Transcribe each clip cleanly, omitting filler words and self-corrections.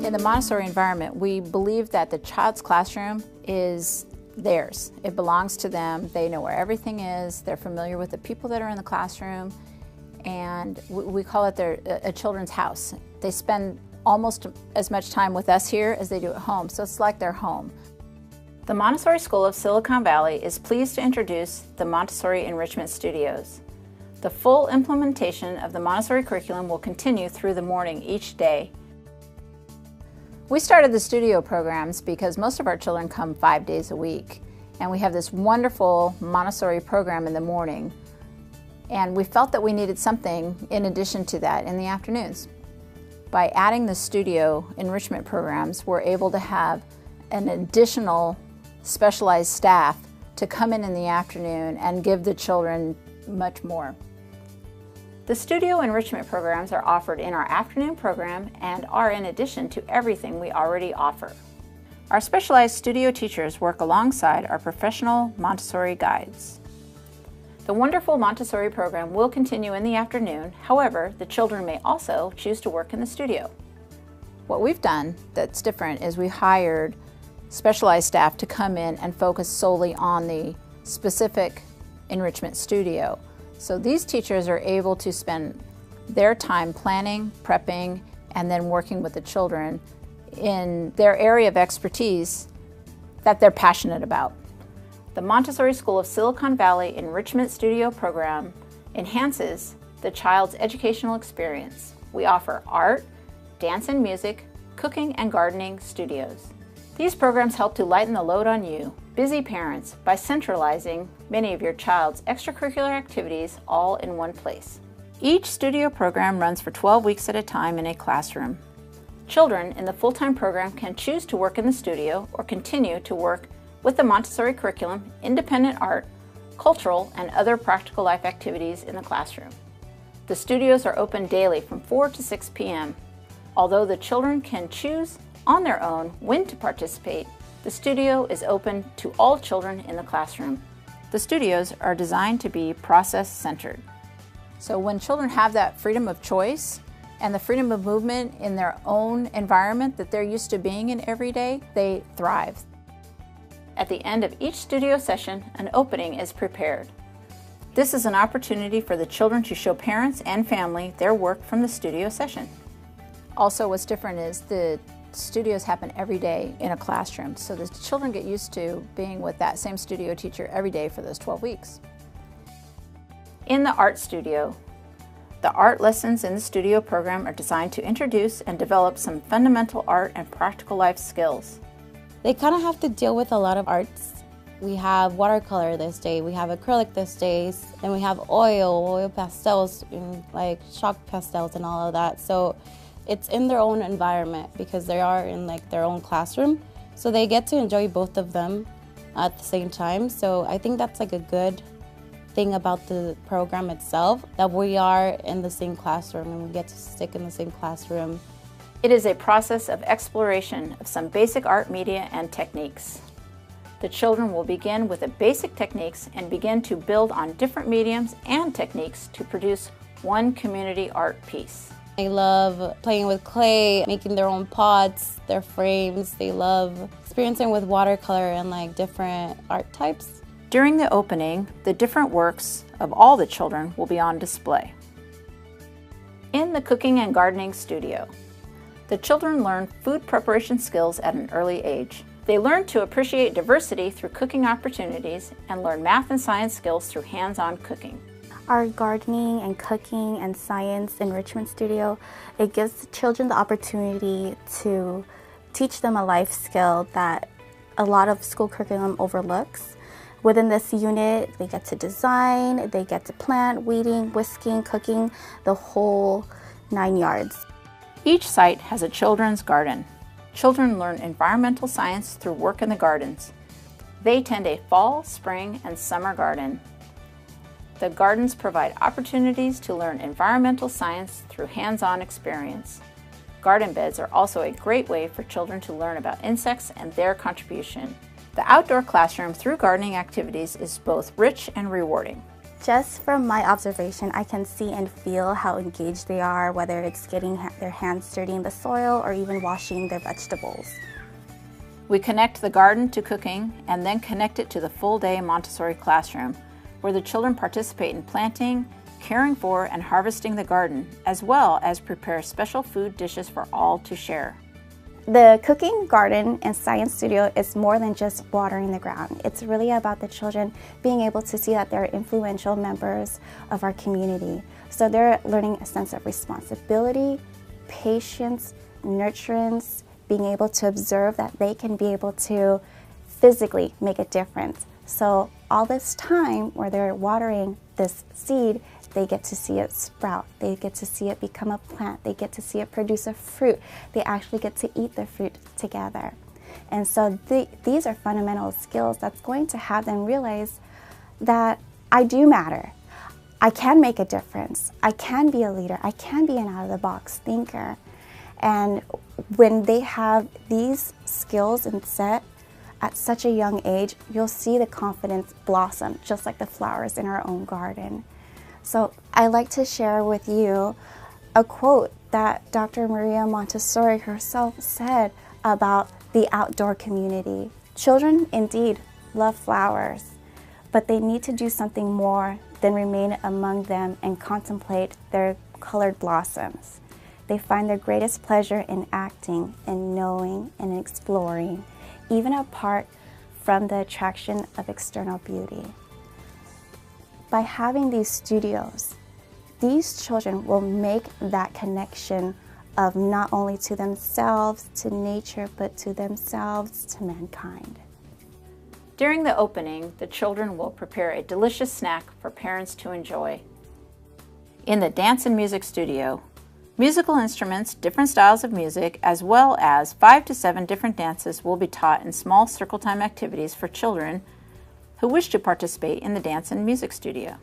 In the Montessori environment, we believe that the child's classroom is theirs. It belongs to them. They know where everything is. They're familiar with the people that are in the classroom, and we call it a children's house. They spend almost as much time with us here as they do at home, so it's like their home. The Montessori School of Silicon Valley is pleased to introduce the Montessori Enrichment Studios. The full implementation of the Montessori curriculum will continue through the morning each day. We started the studio programs because most of our children come 5 days a week, and we have this wonderful Montessori program in the morning, and we felt that we needed something in addition to that in the afternoons. By adding the studio enrichment programs, we're able to have an additional specialized staff to come in the afternoon and give the children much more. The studio enrichment programs are offered in our afternoon program and are in addition to everything we already offer. Our specialized studio teachers work alongside our professional Montessori guides. The wonderful Montessori program will continue in the afternoon. However, the children may also choose to work in the studio. What we've done that's different is we hired specialized staff to come in and focus solely on the specific enrichment studio. So these teachers are able to spend their time planning, prepping, and then working with the children in their area of expertise that they're passionate about. The Montessori School of Silicon Valley Enrichment Studio program enhances the child's educational experience. We offer art, dance and music, cooking and gardening studios. These programs help to lighten the load on you, busy parents, by centralizing many of your child's extracurricular activities all in one place. Each studio program runs for 12 weeks at a time in a classroom. Children in the full-time program can choose to work in the studio or continue to work with the Montessori curriculum, independent art, cultural, and other practical life activities in the classroom. The studios are open daily from 4 to 6 p.m. Although the children can choose on their own when to participate, the studio is open to all children in the classroom. The studios are designed to be process-centered. So when children have that freedom of choice and the freedom of movement in their own environment that they're used to being in every day, they thrive. At the end of each studio session, an opening is prepared. This is an opportunity for the children to show parents and family their work from the studio session. Also, what's different is the studios happen every day in a classroom, so the children get used to being with that same studio teacher every day for those 12 weeks. In the art studio, the art lessons in the studio program are designed to introduce and develop some fundamental art and practical life skills. They kind of have to deal with a lot of arts. We have watercolor this day, we have acrylic this day, and we have oil pastels, and like chalk pastels and all of that. So it's in their own environment because they are in like their own classroom. So they get to enjoy both of them at the same time. So I think that's like a good thing about the program itself, that we are in the same classroom and we get to stick in the same classroom. It is a process of exploration of some basic art media and techniques. The children will begin with the basic techniques and begin to build on different mediums and techniques to produce one community art piece. They love playing with clay, making their own pots, their frames. They love experiencing with watercolor and like different art types. During the opening, the different works of all the children will be on display. In the cooking and gardening studio, the children learn food preparation skills at an early age. They learn to appreciate diversity through cooking opportunities and learn math and science skills through hands-on cooking. Our gardening and cooking and science enrichment studio, it gives children the opportunity to teach them a life skill that a lot of school curriculum overlooks. Within this unit, they get to design, they get to plant, weeding, whisking, cooking, the whole 9 yards. Each site has a children's garden. Children learn environmental science through work in the gardens. They tend a fall, spring, and summer garden. The gardens provide opportunities to learn environmental science through hands-on experience. Garden beds are also a great way for children to learn about insects and their contribution. The outdoor classroom through gardening activities is both rich and rewarding. Just from my observation, I can see and feel how engaged they are, whether it's getting their hands dirty in the soil or even washing their vegetables. We connect the garden to cooking and then connect it to the full-day Montessori classroom, where the children participate in planting, caring for, and harvesting the garden, as well as prepare special food dishes for all to share. The cooking, garden, and science studio is more than just watering the ground. It's really about the children being able to see that they're influential members of our community. So they're learning a sense of responsibility, patience, nurturance, being able to observe that they can be able to physically make a difference. So all this time where they're watering this seed, they get to see it sprout, they get to see it become a plant, they get to see it produce a fruit, they actually get to eat the fruit together. And so these are fundamental skills that's going to have them realize that I do matter. I can make a difference. I can be a leader. I can be an out-of-the-box thinker. And when they have these skills and set at such a young age, you'll see the confidence blossom, just like the flowers in our own garden. So I like to share with you a quote that Dr. Maria Montessori herself said about the outdoor community. Children indeed love flowers, but they need to do something more than remain among them and contemplate their colored blossoms. They find their greatest pleasure in acting and knowing and exploring, even apart from the attraction of external beauty. By having these studios, these children will make that connection of not only to themselves, to nature, but to themselves, to mankind. During the opening, the children will prepare a delicious snack for parents to enjoy. In the dance and music studio, musical instruments, different styles of music, as well as 5 to 7 different dances will be taught in small circle time activities for children who wish to participate in the dance and music studio.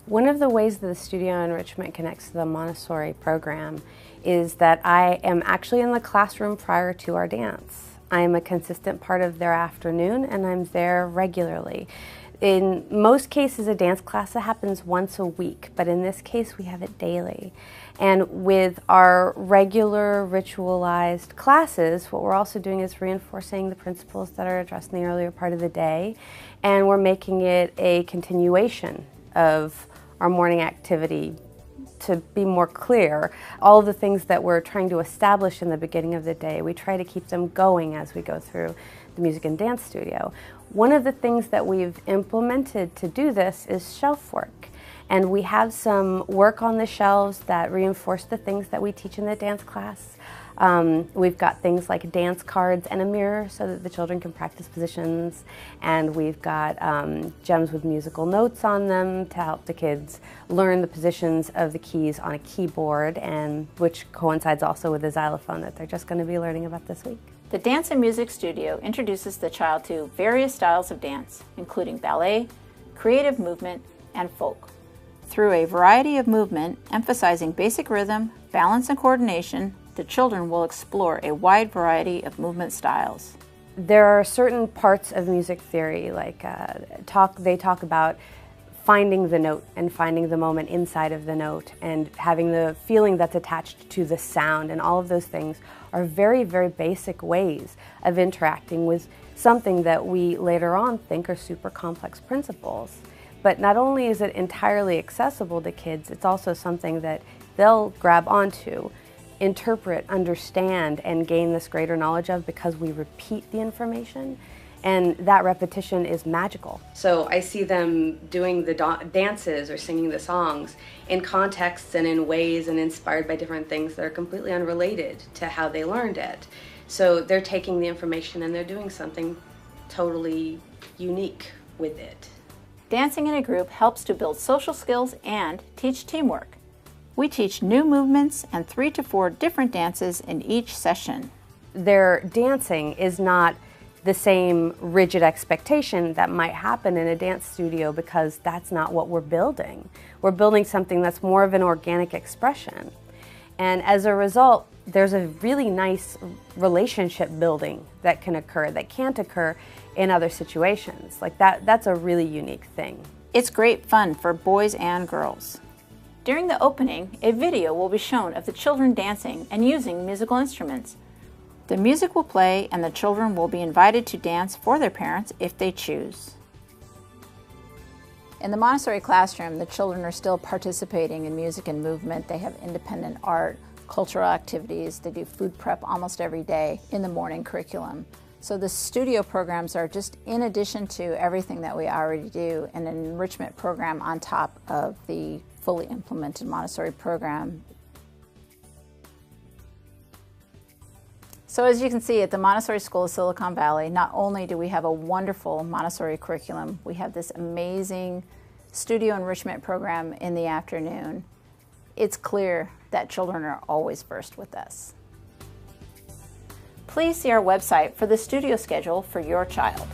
One of the ways that the studio enrichment connects to the Montessori program is that I am actually in the classroom prior to our dance. I am a consistent part of their afternoon and I'm there regularly. In most cases, a dance class that happens once a week, but in this case, we have it daily. And with our regular ritualized classes, what we're also doing is reinforcing the principles that are addressed in the earlier part of the day, and we're making it a continuation of our morning activity. To be more clear, all of the things that we're trying to establish in the beginning of the day, we try to keep them going as we go through the music and dance studio. One of the things that we've implemented to do this is shelf work. And we have some work on the shelves that reinforce the things that we teach in the dance class. We've got things like dance cards and a mirror so that the children can practice positions. And we've got gems with musical notes on them to help the kids learn the positions of the keys on a keyboard, and which coincides also with the xylophone that they're just going to be learning about this week. The Dance and Music Studio introduces the child to various styles of dance, including ballet, creative movement, and folk. Through a variety of movement, emphasizing basic rhythm, balance, and coordination, the children will explore a wide variety of movement styles. There are certain parts of music theory, like they talk about finding the note and finding the moment inside of the note and having the feeling that's attached to the sound, and all of those things are very, very basic ways of interacting with something that we later on think are super complex principles. But not only is it entirely accessible to kids, it's also something that they'll grab onto, interpret, understand, and gain this greater knowledge of because we repeat the information. And that repetition is magical. So I see them doing the dances or singing the songs in contexts and in ways and inspired by different things that are completely unrelated to how they learned it. So they're taking the information and they're doing something totally unique with it. Dancing in a group helps to build social skills and teach teamwork. We teach new movements and 3 to 4 different dances in each session. Their dancing is not the same rigid expectation that might happen in a dance studio because that's not what we're building. We're building something that's more of an organic expression. And as a result, there's a really nice relationship building that can occur, that can't occur in other situations. Like that's a really unique thing. It's great fun for boys and girls. During the opening, a video will be shown of the children dancing and using musical instruments. The music will play and the children will be invited to dance for their parents if they choose. In the Montessori classroom, the children are still participating in music and movement. They have independent art, cultural activities. They do food prep almost every day in the morning curriculum. So the studio programs are just in addition to everything that we already do, an enrichment program on top of the fully implemented Montessori program. So as you can see at the Montessori School of Silicon Valley, not only do we have a wonderful Montessori curriculum, we have this amazing studio enrichment program in the afternoon. It's clear that children are always first with us. Please see our website for the studio schedule for your child.